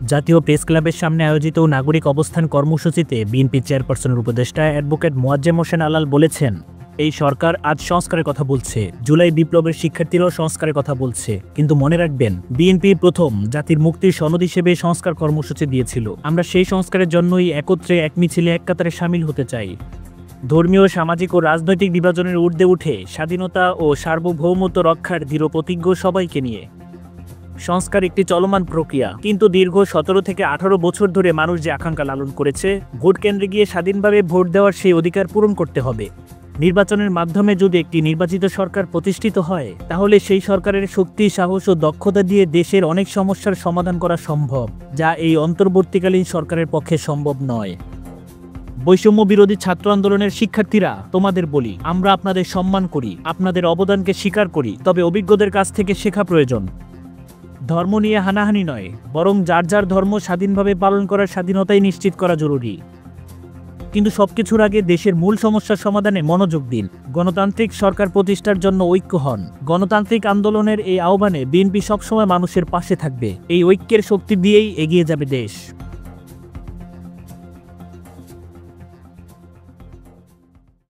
জাতীয় প্রেস ক্লাবের সামনে আয়োজিত নাগরিক অবস্থান কর্মসূচিতে বিএনপি চেয়ারপারসনের উপদেষ্টা অ্যাডভোকেট মোয়াজ্জেম হোসেন আলাল বলেছেন, এই সরকার আজ সংস্কারের কথা বলছে, জুলাই বিপ্লবের শিক্ষার্থীরাও সংস্কারের কথা বলছে, কিন্তু মনে রাখবেন বিএনপি প্রথম জাতির মুক্তির সনদ হিসেবে সংস্কার কর্মসূচি দিয়েছিল। আমরা সেই সংস্কারের জন্যই একত্রে এক মিছিলে এক কাতারে সামিল হতে চাই। ধর্মীয়, সামাজিক ও রাজনৈতিক বিভাজনের ঊর্ধ্বে উঠে স্বাধীনতা ও সার্বভৌমত্ব রক্ষার দৃঢ় প্রতিজ্ঞ সবাইকে নিয়ে। সংস্কার একটি চলমান প্রক্রিয়া, কিন্তু দীর্ঘ 17 থেকে 18 বছর ধরে মানুষ যে আকাঙ্ক্ষা লালন করেছে, ভোট কেন্দ্রে গিয়ে স্বাধীনভাবে ভোট দেওয়ার সেই অধিকার পূরণ করতে হবে। নির্বাচনের মাধ্যমে যদি একটি নির্বাচিত সরকার প্রতিষ্ঠিত হয়, তাহলে সেই সরকারের শক্তি, সাহস ও দক্ষতা দিয়ে দেশের অনেক সমস্যার সমাধান করা সম্ভব, যা এই অন্তর্বর্তীকালীন সরকারের পক্ষে সম্ভব নয়। বৈষম্য বিরোধী ছাত্র আন্দোলনের শিক্ষার্থীরা, তোমাদের বলি, আমরা আপনাদের সম্মান করি, আপনাদের অবদানকে স্বীকার করি, তবে অভিজ্ঞদের কাছ থেকে শেখা প্রয়োজন। ধর্ম নিয়ে হানাহানি নয়, বরং যার যার ধর্ম স্বাধীনভাবে পালন করার স্বাধীনতাই নিশ্চিত করা জরুরি। কিন্তু সবকিছুর আগে দেশের মূল সমস্যার সমাধানে মনোযোগ দিন। গণতান্ত্রিক সরকার প্রতিষ্ঠার জন্য ঐক্য হন। গণতান্ত্রিক আন্দোলনের এই আহ্বানে বিএনপি সবসময় মানুষের পাশে থাকবে। এই ঐক্যের শক্তি দিয়েই এগিয়ে যাবে দেশ।